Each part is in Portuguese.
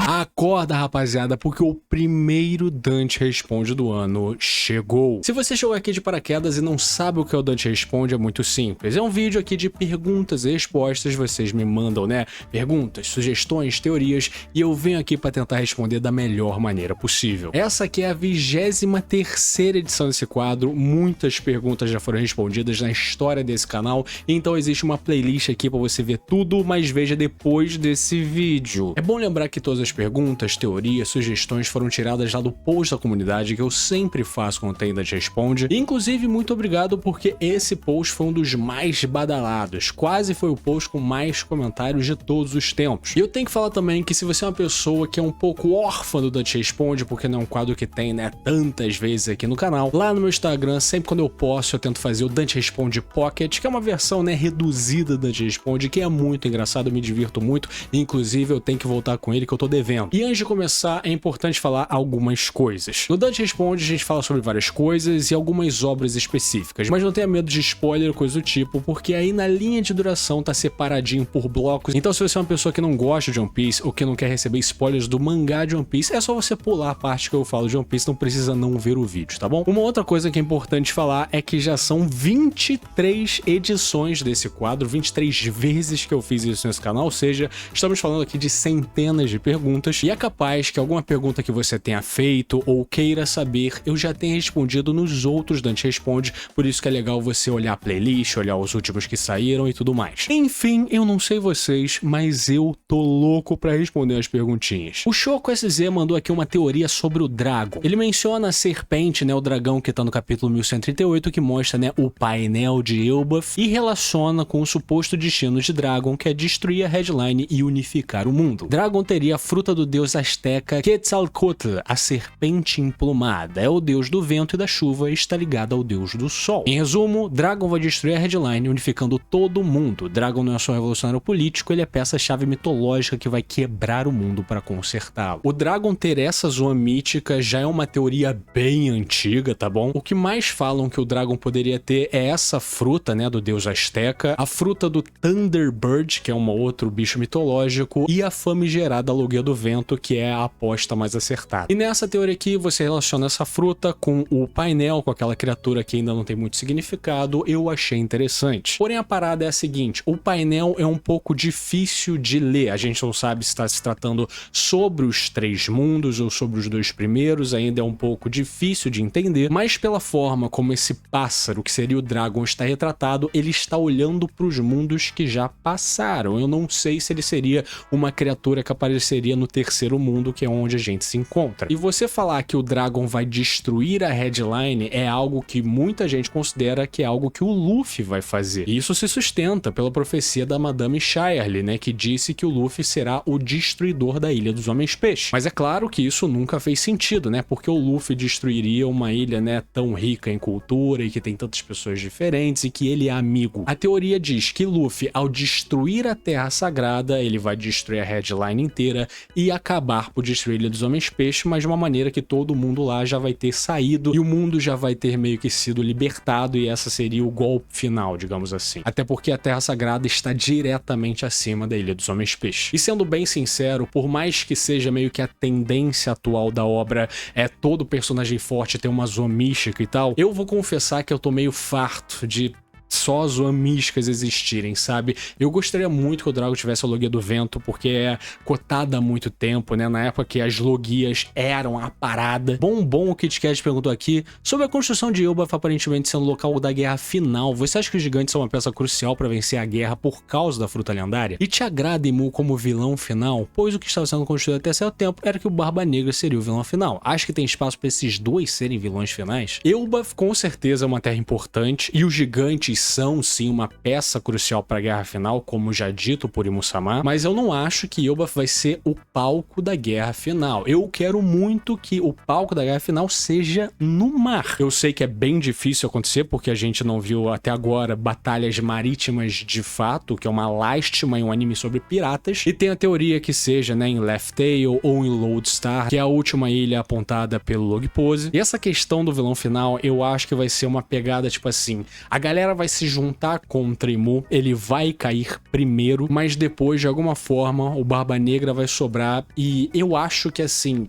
Acorda, rapaziada, porque o primeiro Dante Responde do ano chegou. Se você chegou aqui de paraquedas e não sabe o que é o Dante Responde, é muito simples. É um vídeo aqui de perguntas e respostas, vocês me mandam, né? Perguntas, sugestões, teorias, e eu venho aqui para tentar responder da melhor maneira possível. Essa aqui é a 23ª edição desse quadro, muitas perguntas já foram respondidas na história desse canal, então existe uma playlist aqui para você ver tudo, mas veja depois desse vídeo. É bom lembrar que todas as perguntas, teorias, sugestões foram tiradas lá do post da comunidade que eu sempre faço quando tem Dante Responde. Inclusive, muito obrigado porque esse post foi um dos mais badalados, quase foi o post com mais comentários de todos os tempos. E eu tenho que falar também que se você é uma pessoa que é um pouco órfã do Dante Responde, porque não é um quadro que tem, né, tantas vezes aqui no canal, lá no meu Instagram, sempre quando eu posso, eu tento fazer o Dante Responde Pocket, que é uma versão, né, reduzida do Dante Responde, que é muito engraçado, eu me divirto muito, inclusive eu tenho que voltar com ele que eu tô devendo. E antes de começar, é importante falar algumas coisas. No Dante Responde, a gente fala sobre várias coisas e algumas obras específicas, mas não tenha medo de spoiler ou coisa do tipo, porque aí na linha de duração tá separadinho por blocos. Então se você é uma pessoa que não gosta de One Piece ou que não quer receber spoilers do mangá de One Piece, é só você pular a parte que eu falo de One Piece, não precisa não ver o vídeo, tá bom? Uma outra coisa que é importante falar é que já são 23 edições desse quadro, 23 vezes que eu fiz isso nesse canal, ou seja, estamos falando aqui de centenas de perguntas, e é capaz que alguma pergunta que você tenha feito ou queira saber, eu já tenha respondido nos outros Dante Responde, por isso que é legal você olhar a playlist, olhar os últimos que saíram e tudo mais. Enfim, eu não sei vocês, mas eu tô louco pra responder as perguntinhas. O Choco SZ mandou aqui uma teoria sobre o Dragon. Ele menciona a serpente, né, o dragão que tá no capítulo 1138, que mostra, né, o painel de Elbaf, e relaciona com o suposto destino de Dragon, que é destruir a Headline e unificar o mundo. Dragon teria a fruta do deus asteca Quetzalcoatl, a serpente emplumada. É o deus do vento e da chuva e está ligado ao deus do sol. Em resumo, Dragon vai destruir a Headline, unificando todo mundo. Dragon não é só um revolucionário político, ele é peça-chave mitológica que vai quebrar o mundo para consertá-lo. O Dragon ter essa zoa mítica já é uma teoria bem antiga, tá bom? O que mais falam que o Dragon poderia ter é essa fruta, né, do deus asteca, a fruta do Thunderbird, que é um outro bicho mitológico, e a famigerada Logia do Vento, que é a aposta mais acertada. E nessa teoria aqui, você relaciona essa fruta com o painel, com aquela criatura que ainda não tem muito significado, eu achei interessante. Porém, a parada é a seguinte, o painel é um pouco difícil de ler, a gente não sabe se está se tratando sobre os 3 mundos ou sobre os 2 primeiros, ainda é um pouco difícil de entender, mas pela forma como esse pássaro, que seria o Dragon, está retratado, ele está olhando para os mundos que já passaram. Eu não sei se ele seria uma criatura que apareceria no 3º mundo, que é onde a gente se encontra. E você falar que o Dragon vai destruir a Headline é algo que muita gente considera que é algo que o Luffy vai fazer. E isso se sustenta pela profecia da Madame Shirley, né, que disse que o Luffy será o destruidor da Ilha dos Homens-Peixe. Mas é claro que isso nunca fez sentido, né, porque o Luffy destruiria uma ilha, né, tão rica em cultura e que tem tantas pessoas diferentes e que ele é amigo. A teoria diz que Luffy, ao destruir a Terra Sagrada, ele vai destruir a Headline inteira e acabar por destruir a Ilha dos Homens-Peixe, mas de uma maneira que todo mundo lá já vai ter saído e o mundo já vai ter meio que sido libertado, e essa seria o golpe final, digamos assim. Até porque a Terra Sagrada está diretamente acima da Ilha dos Homens-Peixe. E sendo bem sincero, por mais que seja meio que a tendência atual da obra é todo personagem forte ter uma zoa mística e tal, eu vou confessar que eu tô meio farto de só zoas místicas existirem, sabe? Eu gostaria muito que o Dragon tivesse a Logia do Vento, porque é cotada há muito tempo, né? Na época que as logias eram a parada. Bom, o Kit Kat perguntou aqui sobre a construção de Elbaf aparentemente sendo o local da guerra final. Você acha que os gigantes são uma peça crucial para vencer a guerra por causa da fruta lendária? E te agrada Imu como vilão final? Pois o que estava sendo construído até certo tempo era que o Barba Negra seria o vilão final. Acho que tem espaço para esses dois serem vilões finais? Elbaf com certeza é uma terra importante e os gigantes são sim uma peça crucial para a guerra final, como já dito por Imu-sama, mas eu não acho que Elbaf vai ser o palco da guerra final. Eu quero muito que o palco da guerra final seja no mar. Eu sei que é bem difícil acontecer, porque a gente não viu até agora batalhas marítimas de fato, que é uma lástima em um anime sobre piratas, e tem a teoria que seja, né, em Laugh Tale ou em Lodestar, que é a última ilha apontada pelo Log Pose. E essa questão do vilão final, eu acho que vai ser uma pegada tipo assim, a galera vai se juntar contra Imu, ele vai cair primeiro, mas depois, de alguma forma, o Barba Negra vai sobrar. E eu acho que, assim,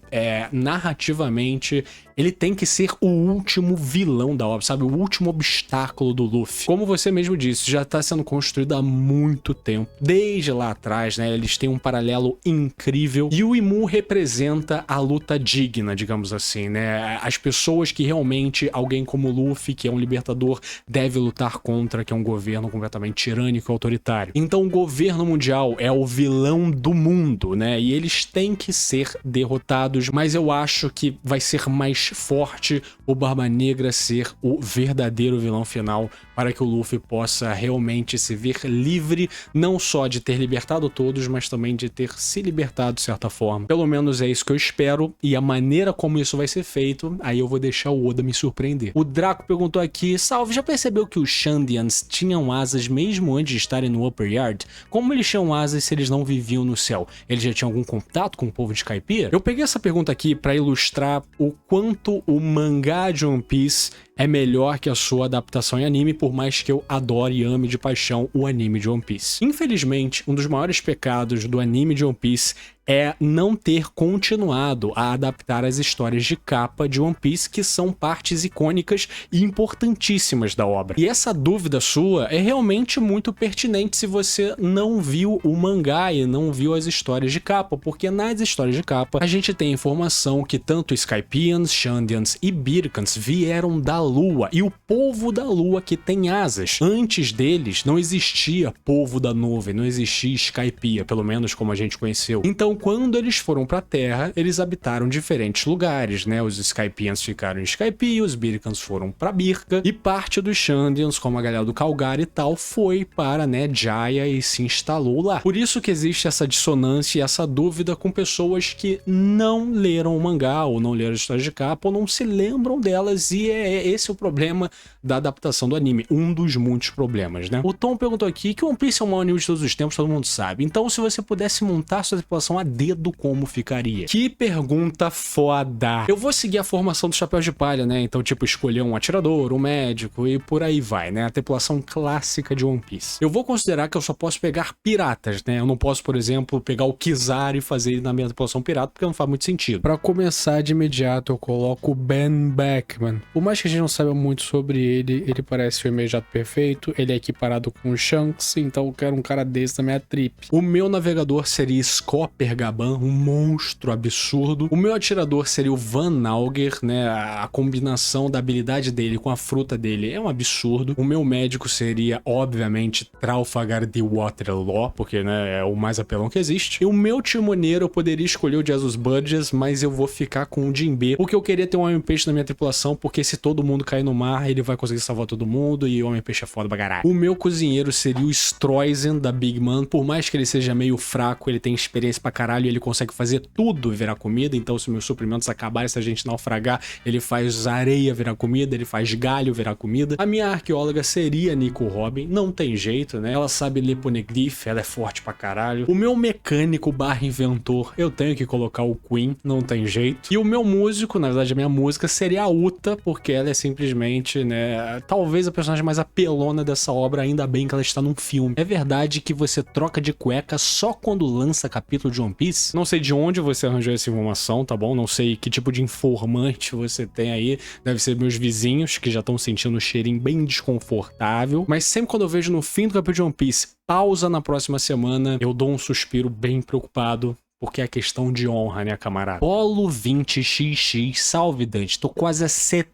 narrativamente, ele tem que ser o último vilão da obra, sabe? O último obstáculo do Luffy. Como você mesmo disse, já tá sendo construído há muito tempo. Desde lá atrás, né? Eles têm um paralelo incrível. E o Imu representa a luta digna, digamos assim, né? As pessoas que realmente alguém como o Luffy, que é um libertador, deve lutar contra, que é um governo completamente tirânico e autoritário. Então o governo mundial é o vilão do mundo, né? E eles têm que ser derrotados, mas eu acho que vai ser mais forte o Barba Negra ser o verdadeiro vilão final, para que o Luffy possa realmente se ver livre, não só de ter libertado todos, mas também de ter se libertado de certa forma. Pelo menos é isso que eu espero, e a maneira como isso vai ser feito, aí eu vou deixar o Oda me surpreender. O Draco perguntou aqui: Salve, já percebeu que os Shandians tinham asas mesmo antes de estarem no Upper Yard? Como eles tinham asas se eles não viviam no céu? Eles já tinham algum contato com o povo de Skypiea? Eu peguei essa pergunta aqui para ilustrar o quanto o mangá de One Piece é melhor que a sua adaptação em anime, por mais que eu adore e ame de paixão o anime de One Piece. Infelizmente, um dos maiores pecados do anime de One Piece é não ter continuado a adaptar as histórias de capa de One Piece, que são partes icônicas e importantíssimas da obra. E essa dúvida sua é realmente muito pertinente se você não viu o mangá e não viu as histórias de capa, porque nas histórias de capa a gente tem informação que tanto Skypians, Shandians e Birkans vieram da Lua, e o povo da Lua que tem asas. Antes deles não existia povo da nuvem, não existia Skypiea, pelo menos como a gente conheceu. Então, quando eles foram pra Terra, eles habitaram diferentes lugares, né? Os Skypians ficaram em Skypiea, os Birkans foram pra Birka, e parte dos Shandians, como a galera do Calgar e tal, foi para, né, Jaya e se instalou lá. Por isso que existe essa dissonância e essa dúvida com pessoas que não leram o mangá, ou não leram as histórias de capa, ou não se lembram delas, e esse é o problema da adaptação do anime, um dos muitos problemas, né? O Tom perguntou aqui que One Piece é o maior anime de todos os tempos, todo mundo sabe. Então, se você pudesse montar sua tripulação a dedo, como ficaria? Que pergunta foda! Eu vou seguir a formação dos chapéus de palha, né? Então, tipo, escolher um atirador, um médico e por aí vai, né? A tripulação clássica de One Piece. Eu vou considerar que eu só posso pegar piratas, né? Eu não posso, por exemplo, pegar o Kizaru e fazer ele na minha tripulação pirata, porque não faz muito sentido. Pra começar de imediato, eu coloco o Ben Beckman. Por mais que a gente não saiba muito sobre ele, ele parece o imediato perfeito, ele é equiparado com o Shanks, então eu quero um cara desse na minha trip. O meu navegador seria Scopper Gaban, um monstro absurdo. O meu atirador seria o Van Auger, né? A combinação da habilidade dele com a fruta dele é um absurdo. O meu médico seria, obviamente, Trafalgar de Waterloo, porque, né, é o mais apelão que existe. E o meu timoneiro eu poderia escolher o Jesus Burgess, mas eu vou ficar com o Jinbe, porque eu queria ter um Homem-Peixe na minha tripulação, porque se todo mundo cair no mar, ele vai conseguir salvar todo mundo, e o Homem-Peixe é foda pra caralho. O meu cozinheiro seria o Stroizen da Big Man, por mais que ele seja meio fraco, ele tem experiência pra caralho, ele consegue fazer tudo virar comida, então se meus suprimentos acabarem, se a gente naufragar, ele faz areia virar comida, ele faz galho virar comida. A minha arqueóloga seria Nico Robin, não tem jeito, né? Ela sabe ler poneglyph, ela é forte pra caralho. O meu mecânico barra inventor, eu tenho que colocar o Queen, não tem jeito. E o meu músico, na verdade a minha música, seria a Uta, porque ela é simplesmente, né, talvez a personagem mais apelona dessa obra, ainda bem que ela está num filme. É verdade que você troca de cueca só quando lança capítulo de One Piece? Não sei de onde você arranjou essa informação, tá bom? Não sei que tipo de informante você tem aí. Deve ser meus vizinhos, que já estão sentindo um cheirinho bem desconfortável. Mas sempre quando eu vejo no fim do capítulo de One Piece, pausa na próxima semana, eu dou um suspiro bem preocupado. Porque é questão de honra, né, camarada? Polo 20XX, salve Dante, tô quase a 70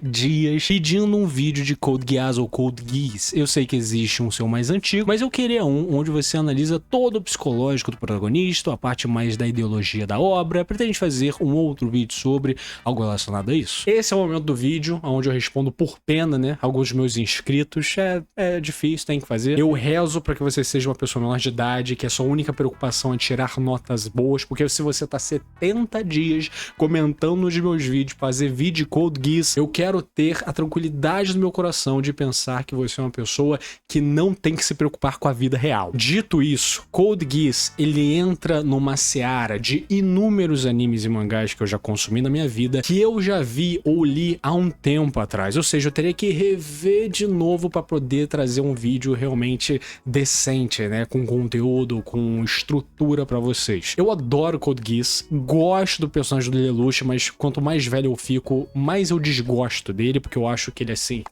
dias pedindo um vídeo de Code Geass ou Code Geass. Eu sei que existe um seu mais antigo, mas eu queria um onde você analisa todo o psicológico do protagonista, a parte mais da ideologia da obra. Pretende fazer um outro vídeo sobre algo relacionado a isso? Esse é o momento do vídeo onde eu respondo por pena, né, alguns dos meus inscritos. É difícil, tem que fazer. Eu rezo para que você seja uma pessoa menor de idade, que a sua única preocupação é tirar notas boas, porque se você tá 70 dias comentando nos meus vídeos, fazer vídeo Code Code Geass, eu quero ter a tranquilidade do meu coração de pensar que você é uma pessoa que não tem que se preocupar com a vida real. Dito isso, Code Geass, ele entra numa seara de inúmeros animes e mangás que eu já consumi na minha vida, que eu já vi ou li há um tempo atrás, ou seja, eu teria que rever de novo para poder trazer um vídeo realmente decente, né, com conteúdo, com estrutura para vocês. Eu adoro Code Geass, gosto do personagem do Lelouch, mas quanto mais velho eu fico, mais eu desgosto dele, porque eu acho que ele assim,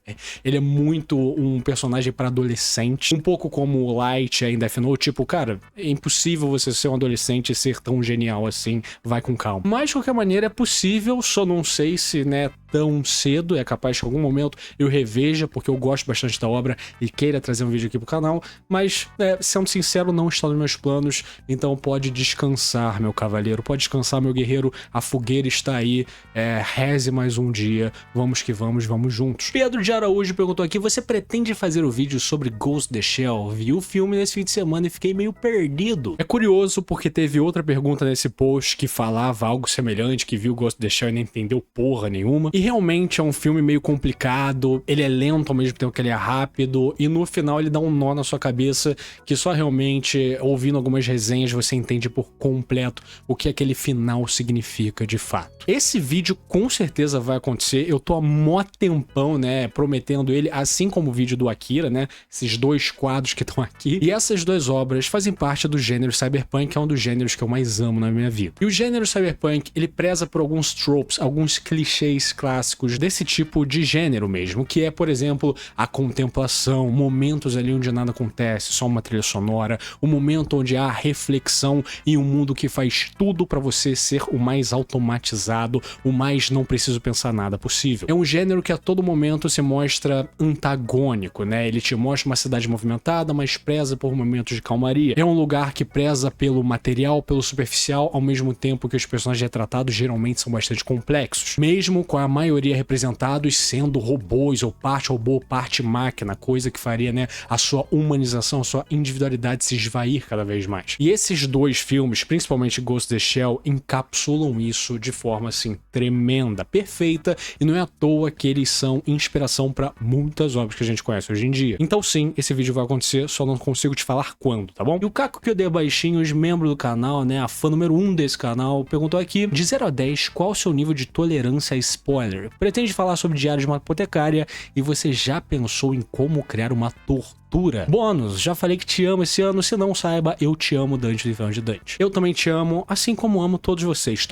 ele é muito um personagem para adolescente, um pouco como o Light em Death Note, tipo, cara, é impossível você ser um adolescente e ser tão genial assim, vai com calma. Mas de qualquer maneira é possível, só não sei se, né, tão cedo, é capaz que em algum momento eu reveja, porque eu gosto bastante da obra e queira trazer um vídeo aqui pro canal, mas, sendo sincero, não está nos meus planos, então pode descansar, meu cavaleiro, pode descansar, meu guerreiro, a fogueira está aí, reze mais um dia, vamos que vamos, vamos juntos. Pedro de Araújo perguntou aqui, você pretende fazer o vídeo sobre Ghost in the Shell? Vi o filme nesse fim de semana e fiquei meio perdido. É curioso porque teve outra pergunta nesse post que falava algo semelhante, que viu Ghost in the Shell e não entendeu porra nenhuma, e realmente é um filme meio complicado, ele é lento ao mesmo tempo que ele é rápido, e no final ele dá um nó na sua cabeça que só realmente, ouvindo algumas resenhas, você entende por completo o que aquele final significa de fato. Esse vídeo com certeza vai acontecer, eu tô há mó tempão, né, prometendo ele, assim como o vídeo do Akira, né, esses dois quadros que estão aqui, e essas duas obras fazem parte do gênero cyberpunk, que é um dos gêneros que eu mais amo na minha vida. E o gênero cyberpunk, ele preza por alguns tropes, alguns clichês clássicos desse tipo de gênero mesmo, que é, por exemplo, a contemplação, momentos ali onde nada acontece, só uma trilha sonora, o momento onde há reflexão em um mundo que faz tudo pra você ser o mais automatizado, o mais não preciso pensar nada possível. É um gênero que a todo momento se mostra antagônico, né? Ele te mostra uma cidade movimentada, mas preza por momentos de calmaria. É um lugar que preza pelo material, pelo superficial, ao mesmo tempo que os personagens retratados geralmente são bastante complexos. Mesmo com a maioria representados sendo robôs, ou parte robô, parte máquina, coisa que faria, né, a sua humanização, a sua individualidade se esvair cada vez mais. E esses dois filmes, principalmente Ghost in the Shell, encapsulam isso de forma, assim, tremenda, perfeita, e não é à toa que eles são inspiração para muitas obras que a gente conhece hoje em dia. Então sim, esse vídeo vai acontecer, só não consigo te falar quando, tá bom? E o Caco que eu dei baixinhos, membro do canal, né, a fã número 1 desse canal, perguntou aqui, de 0 a 10, qual o seu nível de tolerância a spoiler? Pretende falar sobre Diário de uma Apotecária e você já pensou em como criar uma tortura? Bônus, já falei que te amo esse ano, se não saiba, eu te amo, Dante do Inferno de Dante. Eu também te amo, assim como amo todos vocês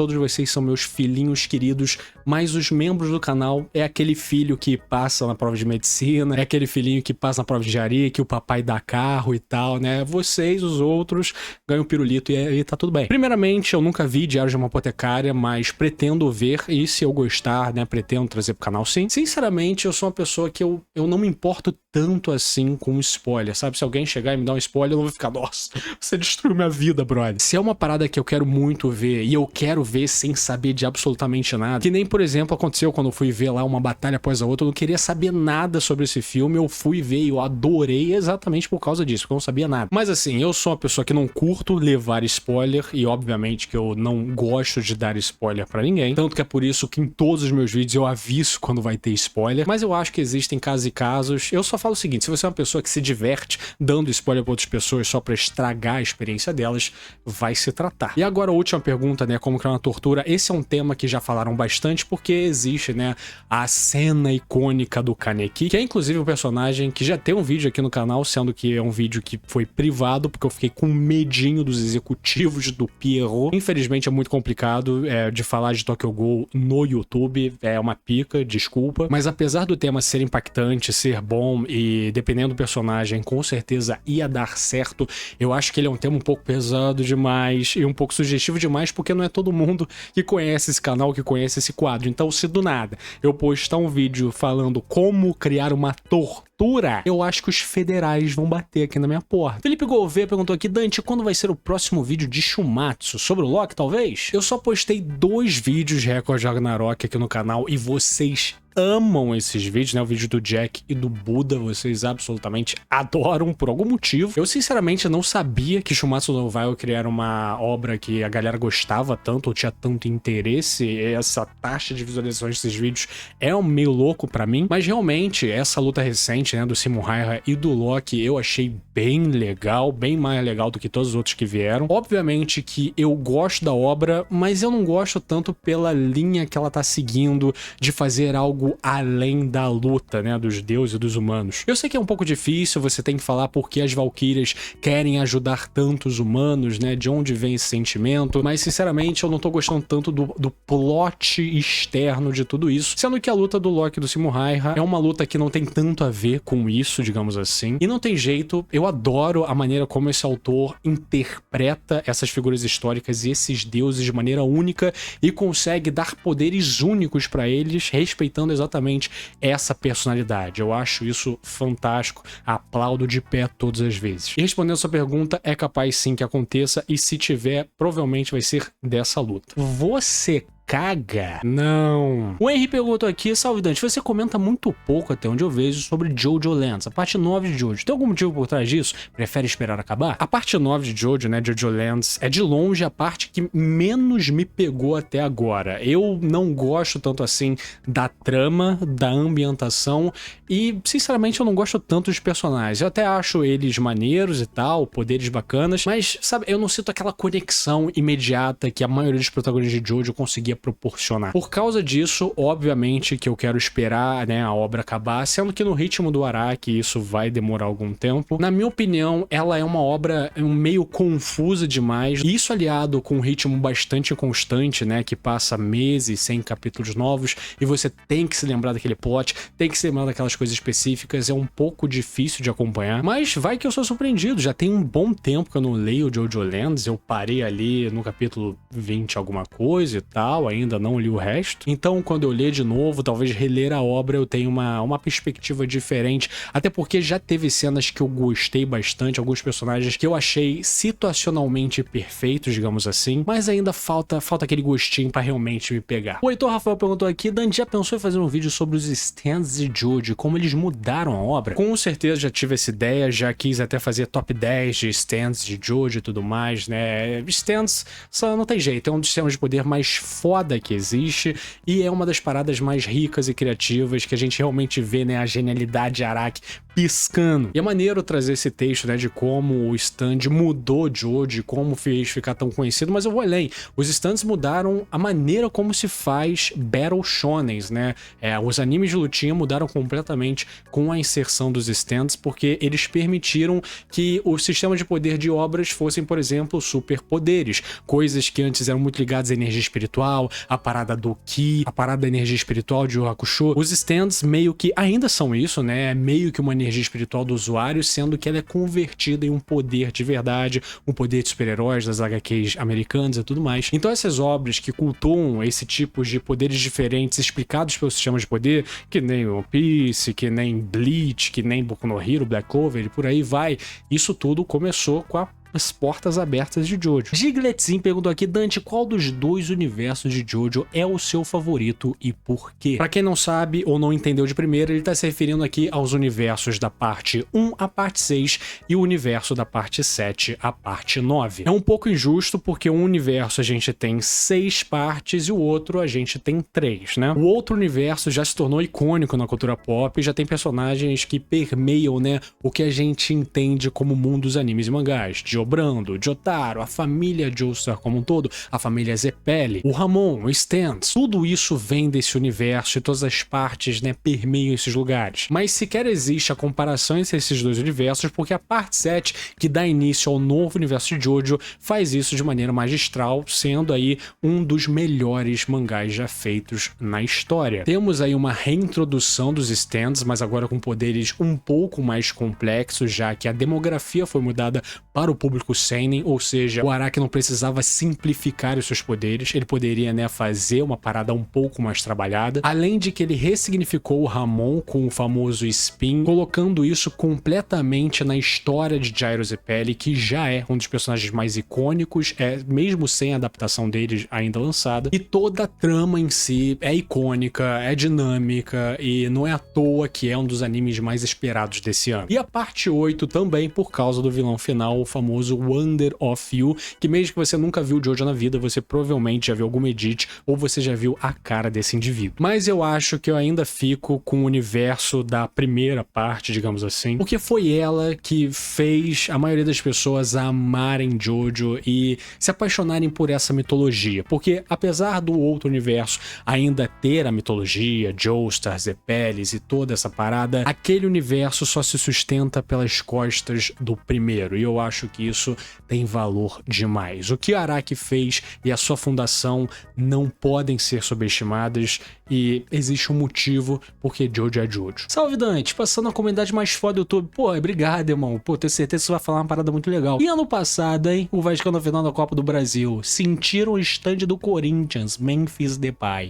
são meus filhinhos queridos, mas os membros do canal é aquele filho que passa na prova de medicina, é aquele filhinho que passa na prova de engenharia, que o papai dá carro e tal, né? Vocês, os outros, ganham pirulito e tá tudo bem. Primeiramente, eu nunca vi Diário de uma Apotecária, mas pretendo ver, e se eu gostar, né, pretendo trazer pro canal sim. Sinceramente, eu sou uma pessoa que eu não me importo tanto assim com spoiler, sabe? Se alguém chegar e me dar um spoiler, eu não vou ficar, nossa, você destruiu minha vida, brother. Se é uma parada que eu quero muito ver, e eu quero ver sem saber de absolutamente nada, que nem, por exemplo, aconteceu quando eu fui ver lá uma batalha após a outra, eu não queria saber nada sobre esse filme, eu fui ver e eu adorei exatamente por causa disso, porque eu não sabia nada. Mas assim, eu sou uma pessoa que não curto levar spoiler, e obviamente que eu não gosto de dar spoiler pra ninguém, tanto que é por isso que em todos os meus vídeos eu aviso quando vai ter spoiler, mas eu acho que existem casos e casos. Eu só falo o seguinte, se você é uma pessoa que se diverte dando spoiler pra outras pessoas só pra estragar a experiência delas, vai se tratar. E agora a última pergunta, né, como criar uma tortura. Esse é um tema que já falaram bastante, porque existe, né, a cena icônica do Kaneki, que é inclusive um personagem que já tem um vídeo aqui no canal, sendo que é um vídeo que foi privado, porque eu fiquei com medinho dos executivos do Pierrot. Infelizmente é muito complicado de falar de Tokyo Ghoul no YouTube, é uma pica, desculpa, mas apesar do tema ser impactante, ser bom e dependendo do personagem, com certeza ia dar certo, eu acho que ele é um tema um pouco pesado demais e um pouco sugestivo demais, porque não é todo mundo que conhece esse canal, que conhece esse quadro. Então, se do nada eu postar um vídeo falando como criar uma tortura, eu acho que os federais vão bater aqui na minha porta. Felipe Gouveia perguntou aqui, Dante, quando vai ser o próximo vídeo de Shumatsu? Sobre o Loki, talvez? Eu só postei 2 vídeos de Record de Ragnarok aqui no canal e vocês amam esses vídeos, né? O vídeo do Jack e do Buda, vocês absolutamente adoram por algum motivo. Eu sinceramente não sabia que Shumatsu no Valkyrie era uma obra que a galera gostava tanto, ou tinha tanto interesse. Essa taxa de visualizações desses vídeos é um meio louco pra mim, mas realmente essa luta recente, né, do Simon Hayah e do Loki, eu achei bem legal, bem mais legal do que todos os outros que vieram. Obviamente que eu gosto da obra, mas eu não gosto tanto pela linha que ela tá seguindo de fazer algo além da luta, né, dos deuses e dos humanos. Eu sei que é um pouco difícil, você tem que falar porque as Valquírias querem ajudar tanto os humanos, né, de onde vem esse sentimento, mas sinceramente eu não tô gostando tanto do plot externo de tudo isso, sendo que a luta do Loki e do Simon Hayah é uma luta que não tem tanto a ver com isso, digamos assim, e não tem jeito. Eu adoro a maneira como esse autor interpreta essas figuras históricas e esses deuses de maneira única e consegue dar poderes únicos pra eles, respeitando exatamente essa personalidade. Eu acho isso fantástico, aplaudo de pé todas as vezes. E respondendo a sua pergunta, é capaz sim que aconteça, e se tiver, provavelmente vai ser dessa luta. Você caga? Não. O Henry perguntou aqui: salve Dante, você comenta muito pouco até onde eu vejo sobre Jojo Lands, a parte 9 de Jojo. Tem algum motivo por trás disso? Prefere esperar acabar? A parte 9 de Jojo, né, Jojo Lands, é de longe a parte que menos me pegou até agora. Eu não gosto tanto assim da trama, da ambientação e, sinceramente, eu não gosto tanto dos personagens. Eu até acho eles maneiros e tal, poderes bacanas, mas, sabe, eu não sinto aquela conexão imediata que a maioria dos protagonistas de Jojo conseguia proporcionar. Por causa disso, obviamente que eu quero esperar, né, a obra acabar, sendo que no ritmo do Araki isso vai demorar algum tempo. Na minha opinião, ela é uma obra meio confusa demais, e isso aliado com um ritmo bastante constante, né, que passa meses sem capítulos novos, e você tem que se lembrar daquele plot, tem que se lembrar daquelas coisas específicas, é um pouco difícil de acompanhar, mas vai que eu sou surpreendido. Já tem um bom tempo que eu não leio Jojo Lands, eu parei ali no capítulo 20 alguma coisa e tal, ainda não li o resto. Então, quando eu ler de novo, talvez reler a obra, eu tenho uma perspectiva diferente, até porque já teve cenas que eu gostei bastante, alguns personagens que eu achei situacionalmente perfeitos, digamos assim, mas ainda falta aquele gostinho pra realmente me pegar. O Heitor Rafael perguntou aqui: Dante, já pensou em fazer um vídeo sobre os stands de Jojo, como eles mudaram a obra? Com certeza já tive essa ideia, já quis até fazer top 10 de stands de Jojo e tudo mais, né? Stands só não tem jeito, é um dos sistemas de poder mais foda que existe, e é uma das paradas mais ricas e criativas que a gente realmente vê, né, a genialidade de Araki piscando. E é maneiro trazer esse texto, né, de como o stand mudou Jojo, como fez ficar tão conhecido, mas eu vou além. Os stands mudaram a maneira como se faz Battle Shonens, né? Os animes de lutinha mudaram completamente com a inserção dos stands, porque eles permitiram que o sistema de poder de obras fossem, por exemplo, superpoderes, coisas que antes eram muito ligadas à energia espiritual, a parada do Ki, a parada da energia espiritual de Yu Hakusho. Os stands meio que ainda são isso, né? É meio que uma energia espiritual do usuário, sendo que ela é convertida em um poder de verdade, um poder de super-heróis das HQs americanas e tudo mais. Então essas obras que cultuam esse tipo de poderes diferentes explicados pelo sistema de poder, que nem One Piece, que nem Bleach, que nem Boku no Hero, Black Clover e por aí vai, isso tudo começou com as portas abertas de Jojo. Gigletzinho perguntou aqui: Dante, qual dos dois universos de Jojo é o seu favorito e por quê? Pra quem não sabe ou não entendeu de primeira, ele tá se referindo aqui aos universos da parte 1 à parte 6 e o universo da parte 7 à parte 9. É um pouco injusto porque um universo a gente tem 6 partes e o outro a gente tem 3, né? O outro universo já se tornou icônico na cultura pop e já tem personagens que permeiam, né, o que a gente entende como mundo dos animes e mangás. Brando, Jotaro, a família Joestar como um todo, a família Zeppeli, o Ramon, o Stans, tudo isso vem desse universo e todas as partes, né, permeiam esses lugares. Mas sequer existe a comparação entre esses dois universos, porque a parte 7, que dá início ao novo universo de Jojo, faz isso de maneira magistral, sendo aí um dos melhores mangás já feitos na história. Temos aí uma reintrodução dos Stans, mas agora com poderes um pouco mais complexos, já que a demografia foi mudada para o público público seinen, ou seja, o Araki não precisava simplificar os seus poderes, ele poderia, né, fazer uma parada um pouco mais trabalhada, além de que ele ressignificou o Ramon com o famoso Spin, colocando isso completamente na história de Gyro Zeppeli, que já é um dos personagens mais icônicos, mesmo sem a adaptação dele ainda lançada, e toda a trama em si é icônica, é dinâmica, e não é à toa que é um dos animes mais esperados desse ano. E a parte 8 também por causa do vilão final, o famoso Wonder of You, que mesmo que você nunca viu o Jojo na vida, você provavelmente já viu algum edit, ou você já viu a cara desse indivíduo. Mas eu acho que eu ainda fico com o universo da primeira parte, digamos assim, porque foi ela que fez a maioria das pessoas amarem Jojo e se apaixonarem por essa mitologia, porque apesar do outro universo ainda ter a mitologia, Joestar, Zeppelis e toda essa parada, aquele universo só se sustenta pelas costas do primeiro, e eu acho que isso tem valor demais. O que Araki fez e a sua fundação não podem ser subestimadas, e existe um motivo porque Jojo é Jojo. Salve, Dante, passando a comunidade mais foda do YouTube. Pô, obrigado, irmão. Pô, tenho certeza que você vai falar uma parada muito legal. E ano passado, hein, o Vasco na final da Copa do Brasil, sentiram o stand do Corinthians, Memphis Depay.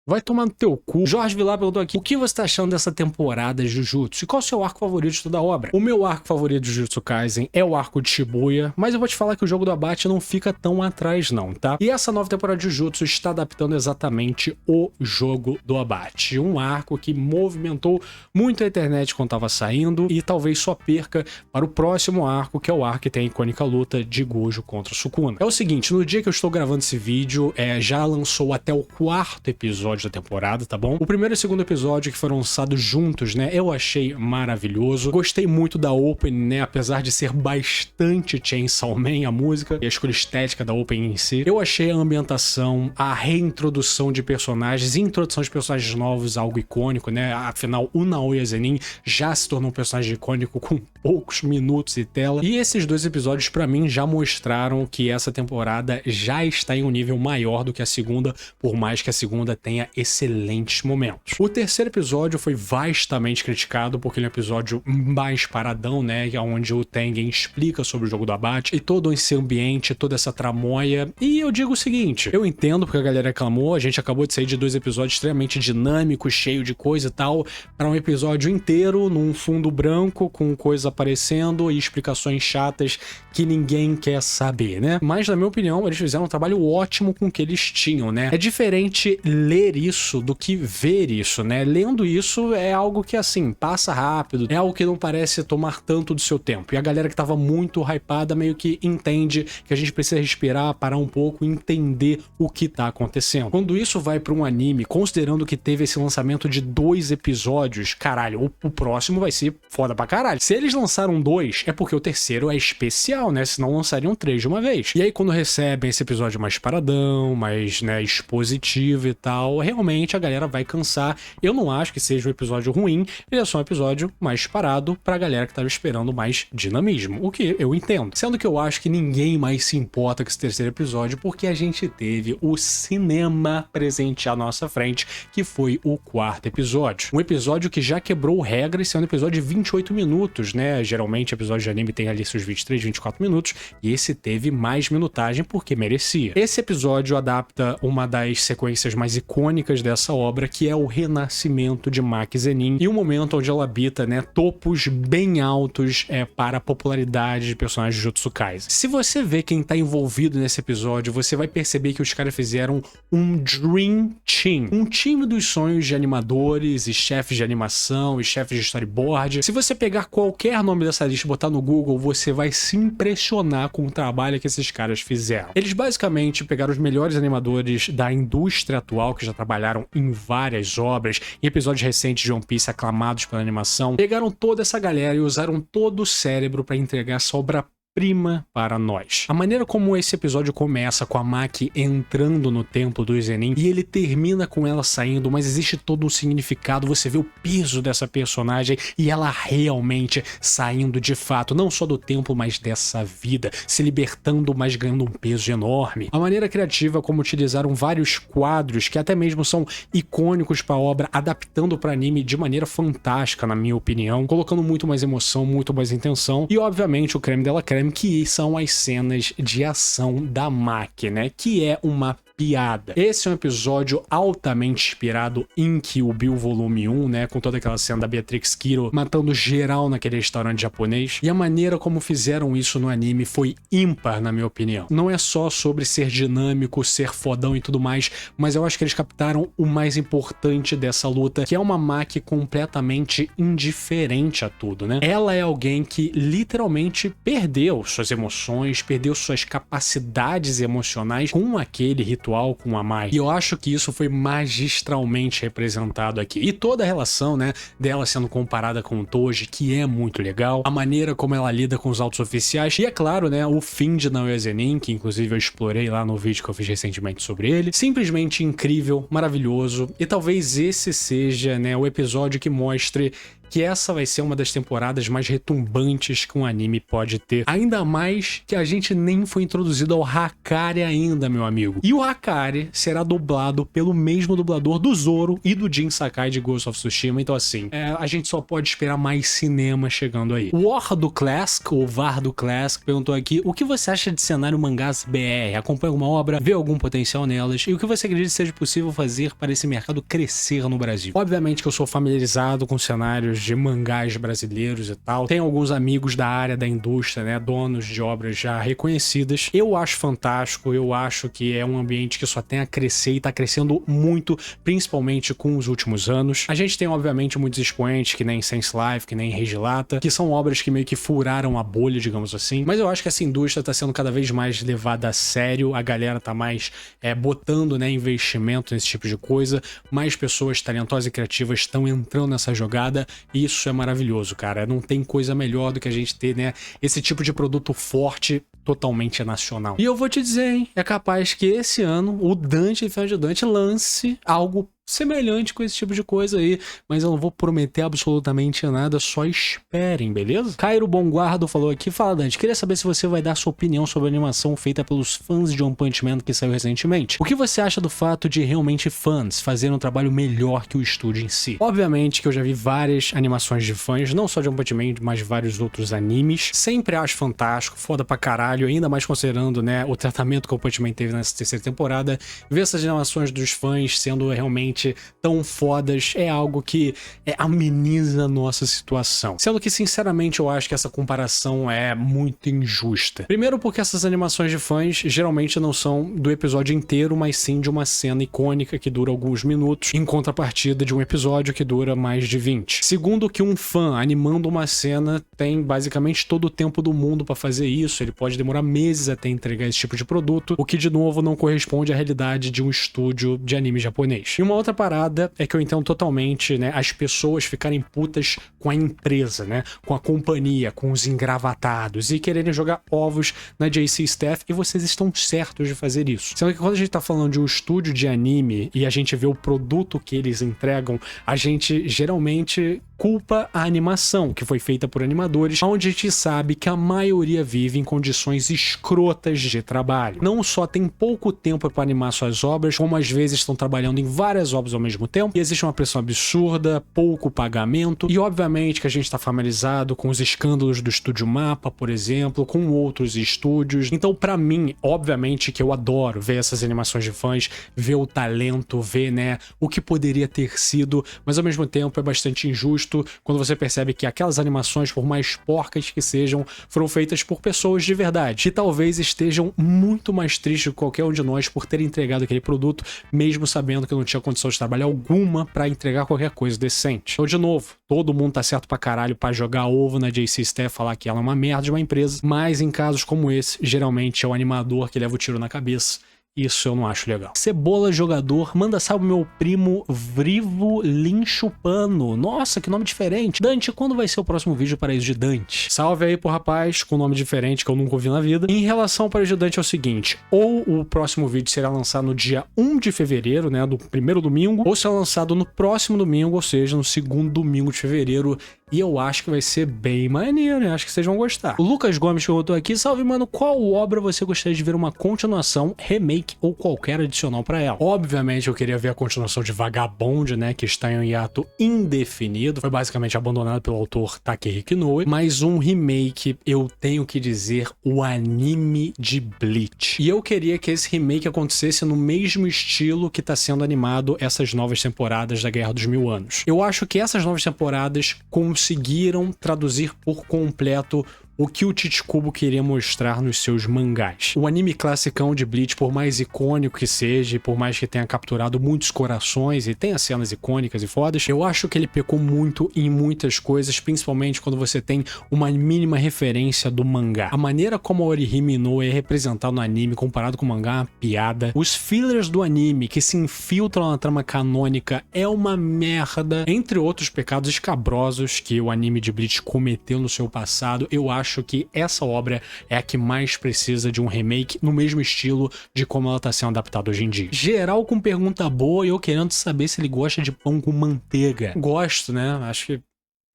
Vai tomar no teu cu. Jorge Vilar perguntou aqui: o que você tá achando dessa temporada de Jujutsu? E qual é o seu arco favorito de toda a obra? O meu arco favorito de Jujutsu Kaisen é o arco de Shibuya, mas eu vou te falar que o jogo do abate não fica tão atrás não, tá? E essa nova temporada de Jujutsu está adaptando exatamente o jogo do abate. Um arco que movimentou muito a internet quando tava saindo e talvez só perca para o próximo arco, que é o arco que tem a icônica luta de Gojo contra Sukuna. É o seguinte, no dia que eu estou gravando esse vídeo, já lançou até o 4º episódio da temporada, tá bom? O primeiro e o segundo episódio que foram lançados juntos, né, eu achei maravilhoso. Gostei muito da opening, né, apesar de ser bastante Chainsaw Man a música e a escolha estética da opening em si. Eu achei a ambientação, a reintrodução de personagens e introdução de personagens novos algo icônico, né? Afinal, o Naoya Zenin já se tornou um personagem icônico com poucos minutos de tela. E esses dois episódios, pra mim, já mostraram que essa temporada já está em um nível maior do que a segunda, por mais que a segunda tenha excelentes momentos. O terceiro episódio foi vastamente criticado porque ele é um episódio mais paradão, né, onde o Tengen explica sobre o jogo do abate e todo esse ambiente, toda essa tramóia. E eu digo o seguinte, eu entendo porque a galera reclamou, a gente acabou de sair de 2 episódios extremamente dinâmicos, cheio de coisa e tal, para um episódio inteiro num fundo branco com coisa aparecendo e explicações chatas que ninguém quer saber, né? Mas na minha opinião, eles fizeram um trabalho ótimo com o que eles tinham, né? É diferente ler isso do que ver isso, né? Lendo isso é algo que, assim, passa rápido, é algo que não parece tomar tanto do seu tempo. E a galera que tava muito hypada meio que entende que a gente precisa respirar, parar um pouco e entender o que tá acontecendo. Quando isso vai pra um anime, considerando que teve esse lançamento de 2 episódios, caralho, o próximo vai ser foda pra caralho. Se eles lançaram 2, é porque o terceiro é especial, né? Senão lançariam 3 de uma vez. E aí quando recebem esse episódio mais paradão, mais, né, expositivo e tal, realmente a galera vai cansar. Eu não acho que seja um episódio ruim, ele é só um episódio mais parado pra galera que tava esperando mais dinamismo, o que eu entendo. Sendo que eu acho que ninguém mais se importa com esse terceiro episódio, porque a gente teve o cinema presente à nossa frente, que foi o 4º episódio. Um episódio que já quebrou regras, sendo um episódio de 28 minutos, né? Geralmente episódio de anime tem ali seus 23, 24 minutos, e esse teve mais minutagem porque merecia. Esse episódio adapta uma das sequências mais icônicas dessa obra, que é o renascimento de Maki Zenin, e um momento onde ela habita, né, topos bem altos para a popularidade de personagens de Jujutsu Kaisen. Se você vê quem tá envolvido nesse episódio, você vai perceber que os caras fizeram um Dream Team, um time dos sonhos de animadores e chefes de animação e chefes de storyboard. Se você pegar qualquer nome dessa lista e botar no Google, você vai se impressionar com o trabalho que esses caras fizeram. Eles basicamente pegaram os melhores animadores da indústria atual, que já trabalharam em várias obras, em episódios recentes de One Piece aclamados pela animação, pegaram toda essa galera e usaram todo o cérebro para entregar essa obra prima para nós. A maneira como esse episódio começa com a Maki entrando no templo do Zenin e ele termina com ela saindo, mas existe todo um significado, você vê o peso dessa personagem e ela realmente saindo de fato, não só do templo, mas dessa vida, se libertando, mas ganhando um peso enorme. A maneira criativa como utilizaram vários quadros que até mesmo são icônicos para a obra, adaptando para anime de maneira fantástica, na minha opinião, colocando muito mais emoção, muito mais intenção e obviamente o creme dela creme, que são as cenas de ação da Maki, né? Que é uma piada. Esse é um episódio altamente inspirado em Kill Bill Volume 1, né? Com toda aquela cena da Beatrix Kiro matando geral naquele restaurante japonês. E a maneira como fizeram isso no anime foi ímpar, na minha opinião. Não é só sobre ser dinâmico, ser fodão e tudo mais, mas eu acho que eles captaram o mais importante dessa luta, que é uma Maki completamente indiferente a tudo, né? Ela é alguém que literalmente perdeu suas emoções, perdeu suas capacidades emocionais com aquele ritual com a Mai. E eu acho que isso foi magistralmente representado aqui. E toda a relação, né, dela sendo comparada com o Toji, que é muito legal. A maneira como ela lida com os altos oficiais. E é claro, né, o fim de Naoya Zenin, que inclusive eu explorei lá no vídeo que eu fiz recentemente sobre ele. Simplesmente incrível, maravilhoso. E talvez esse seja, né, o episódio que mostre que essa vai ser uma das temporadas mais retumbantes que um anime pode ter. Ainda mais que a gente nem foi introduzido ao Hakari ainda, meu amigo. E o Hakari será dublado pelo mesmo dublador do Zoro e do Jin Sakai de Ghost of Tsushima. Então assim, a gente só pode esperar mais cinema chegando aí. O War do Classic, ou VAR do Classic, perguntou aqui: o que você acha de cenário mangás BR? Acompanha alguma obra? Vê algum potencial nelas? E o que você acredita seja possível fazer para esse mercado crescer no Brasil? Obviamente que eu sou familiarizado com cenários de mangás brasileiros e tal. Tem alguns amigos da área da indústria, né, donos de obras já reconhecidas. Eu acho fantástico, eu acho que é um ambiente que só tem a crescer e tá crescendo muito, principalmente com os últimos anos. A gente tem, obviamente, muitos expoentes, que nem Sense Life, que nem Regilata, que são obras que meio que furaram a bolha, digamos assim. Mas eu acho que essa indústria tá sendo cada vez mais levada a sério, a galera tá mais botando, né, investimento nesse tipo de coisa, mais pessoas talentosas e criativas estão entrando nessa jogada. Isso é maravilhoso, cara. Não tem coisa melhor do que a gente ter, né, esse tipo de produto forte, totalmente nacional. E eu vou te dizer, hein, é capaz que esse ano o Dante Inferno de Dante lance algo semelhante com esse tipo de coisa aí, mas eu não vou prometer absolutamente nada, só esperem, beleza? Cairo Bonguardo falou aqui: fala, Dante, queria saber se você vai dar sua opinião sobre a animação feita pelos fãs de One Punch Man que saiu recentemente. O que você acha do fato de realmente fãs fazerem um trabalho melhor que o estúdio em si? Obviamente que eu já vi várias animações de fãs, não só de One Punch Man, mas vários outros animes. Sempre acho fantástico, foda pra caralho, ainda mais considerando, né, o tratamento que o One Punch Man teve nessa terceira temporada. Ver essas animações dos fãs sendo realmente tão fodas é algo que ameniza a nossa situação. Sendo que, sinceramente, eu acho que essa comparação é muito injusta. Primeiro porque essas animações de fãs geralmente não são do episódio inteiro, mas sim de uma cena icônica que dura alguns minutos, em contrapartida de um episódio que dura mais de 20. Segundo que um fã animando uma cena tem basicamente todo o tempo do mundo para fazer isso, ele pode demorar meses até entregar esse tipo de produto, o que de novo não corresponde à realidade de um estúdio de anime japonês. E uma outra parada é que eu entendo totalmente, né, as pessoas ficarem putas com a empresa, né, com a companhia, com os engravatados e quererem jogar ovos na JC Staff, e vocês estão certos de fazer isso. Sendo que quando a gente tá falando de um estúdio de anime e a gente vê o produto que eles entregam, a gente geralmente culpa a animação, que foi feita por animadores, onde a gente sabe que a maioria vive em condições escrotas de trabalho. Não só tem pouco tempo para animar suas obras, como às vezes estão trabalhando em várias obras ao mesmo tempo, e existe uma pressão absurda, pouco pagamento, e obviamente que a gente está familiarizado com os escândalos do Estúdio Mapa, por exemplo, com outros estúdios. Então, para mim, obviamente que eu adoro ver essas animações de fãs, ver o talento, ver, né, o que poderia ter sido, mas ao mesmo tempo é bastante injusto quando você percebe que aquelas animações, por mais porcas que sejam, foram feitas por pessoas de verdade, que talvez estejam muito mais tristes que qualquer um de nós por ter entregado aquele produto, mesmo sabendo que não tinha condição de trabalho alguma pra entregar qualquer coisa decente. Então, de novo, todo mundo tá certo pra caralho pra jogar ovo na JC Staff, falar que ela é uma merda de uma empresa, mas em casos como esse, geralmente é o animador que leva o tiro na cabeça. Isso eu não acho legal. Cebola Jogador manda salve meu primo Vrivo Linchupano. Nossa, que nome diferente. Dante, quando vai ser o próximo vídeo Paraíso de Dante? Salve aí pro rapaz com nome diferente que eu nunca ouvi na vida. Em relação ao Paraíso de Dante é o seguinte, ou o próximo vídeo será lançado no dia 1 de fevereiro, né, do primeiro domingo, ou será lançado no próximo domingo, ou seja, no segundo domingo de fevereiro. E eu acho que vai ser bem maneiro, né? Acho que vocês vão gostar. O Lucas Gomes perguntou aqui, salve mano, qual obra você gostaria de ver uma continuação, remake ou qualquer adicional pra ela? Obviamente eu queria ver a continuação de Vagabond, né, que está em um hiato indefinido, foi basicamente abandonado pelo autor Takehiko Inoue, mas um remake, eu tenho que dizer, o anime de Bleach. E eu queria que esse remake acontecesse no mesmo estilo que tá sendo animado essas novas temporadas da Guerra dos Mil Anos. Eu acho que essas novas temporadas conseguiram traduzir por completo o que o Chichikubo queria mostrar nos seus mangás. O anime classicão de Bleach, por mais icônico que seja, por mais que tenha capturado muitos corações e tenha cenas icônicas e fodas, eu acho que ele pecou muito em muitas coisas, principalmente quando você tem uma mínima referência do mangá. A maneira como a Orihime Inoue é representada no anime comparado com o mangá é uma piada. Os fillers do anime que se infiltram na trama canônica é uma merda, entre outros pecados escabrosos que o anime de Bleach cometeu no seu passado. Eu acho que essa obra é a que mais precisa de um remake no mesmo estilo de como ela tá sendo adaptada hoje em dia. Geral com pergunta boa e eu querendo saber se ele gosta de pão com manteiga. Gosto, né? Acho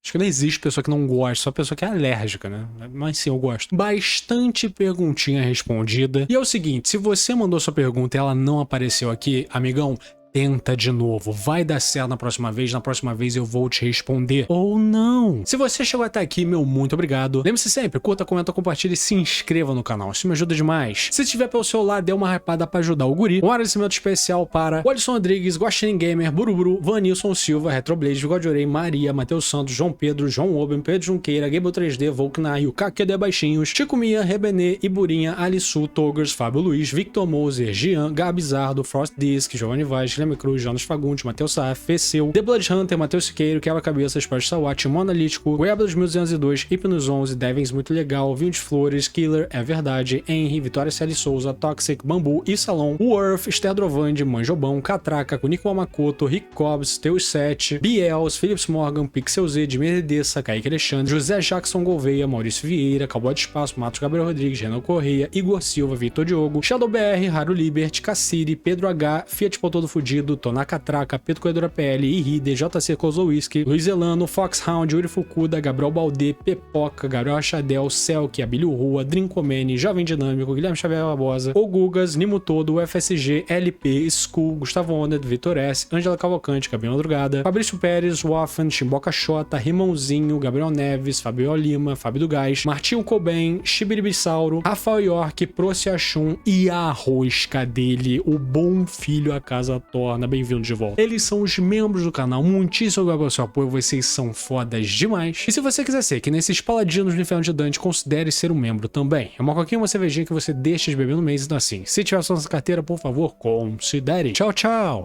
que não existe pessoa que não gosta, só pessoa que é alérgica, né? Mas sim, eu gosto. Bastante perguntinha respondida. E é o seguinte, se você mandou sua pergunta e ela não apareceu aqui, amigão, tenta de novo, vai dar certo na próxima vez eu vou te responder. Ou não. Se você chegou até aqui, meu muito obrigado. Lembre-se sempre, curta, comenta, compartilha e se inscreva no canal, isso me ajuda demais. Se estiver pelo celular, dê uma hypada pra ajudar o guri. Um agradecimento especial para Alisson Rodrigues, Guaxinim Gamer, Buruburu, Vanilson Silva, Retroblade, Godorei, Maria, Matheus Santos, João Pedro, João Oben, Pedro Junqueira, Gable 3D, Volknario, KQD Baixinhos, Chico Mia, Rebenê, Iburinha, Alissu, Togers, Fábio Luiz, Victor Moser, Gian, Gabizardo, Frost Disc, Giovanni Vaz, Leme Cruz, Jonas Fagundes, Matheus Saaf, Feceu, The Blood Hunter, Matheus Siqueiro, Quebra-Cabeças, Paz Sawat, Monolítico, Goiaba 2202, Hipnos 11, Devens Muito Legal, Vinho de Flores, Killer, É Verdade, Henry, Vitória C.L. Souza, Toxic, Bambu e Salom, Worth, Esther Drovande, Manjobão, Catraca, Kuniko Makoto, Rick Cobbs, Teus 7, Biels, Philips Morgan, Pixel Z, Dimir Dessa, Kaique Alexandre, José Jackson Gouveia, Maurício Vieira, Cowboy de Espaço, Matos Gabriel Rodrigues, Renan Correia, Igor Silva, Vitor Diogo, Shadow BR, Haru Libert, Cassiri, Pedro H, Fiat Pô Todo Fudido, Toná Catraca, Pedro Corredora PL, Iride, JC Kozowski, Luiz Elano, Foxhound, Yuri Fukuda, Gabriel Baldê, Pepoca, Gabriel Achadel, Selk, Abílio Rua, Drincomene, Jovem Dinâmico, Guilherme Xavier Barbosa, O Gugas, Nimo Todo, UFSG, LP, Skull, Gustavo Onda, Vitor S, Ângela Cavalcante, Gabriel Madrugada, Fabrício Pérez, Waffen, Chimboca Xota, Rimãozinho, Gabriel Neves, Fabio Lima, Fábio do Gás, Martinho Coben, Chibiribissauro, Rafael York, Proci Achum e a rosca dele, o bom filho a casa torna. Bem-vindo de volta. Eles são os membros do canal, muitíssimo obrigado pelo seu apoio, vocês são fodas demais. E se você quiser ser que nesses paladinos do Inferno de Dante, considere ser um membro também. É uma coquinha, uma cervejinha que você deixa de beber no mês, então assim, se tiver só nessa carteira, por favor, considere. Tchau, tchau!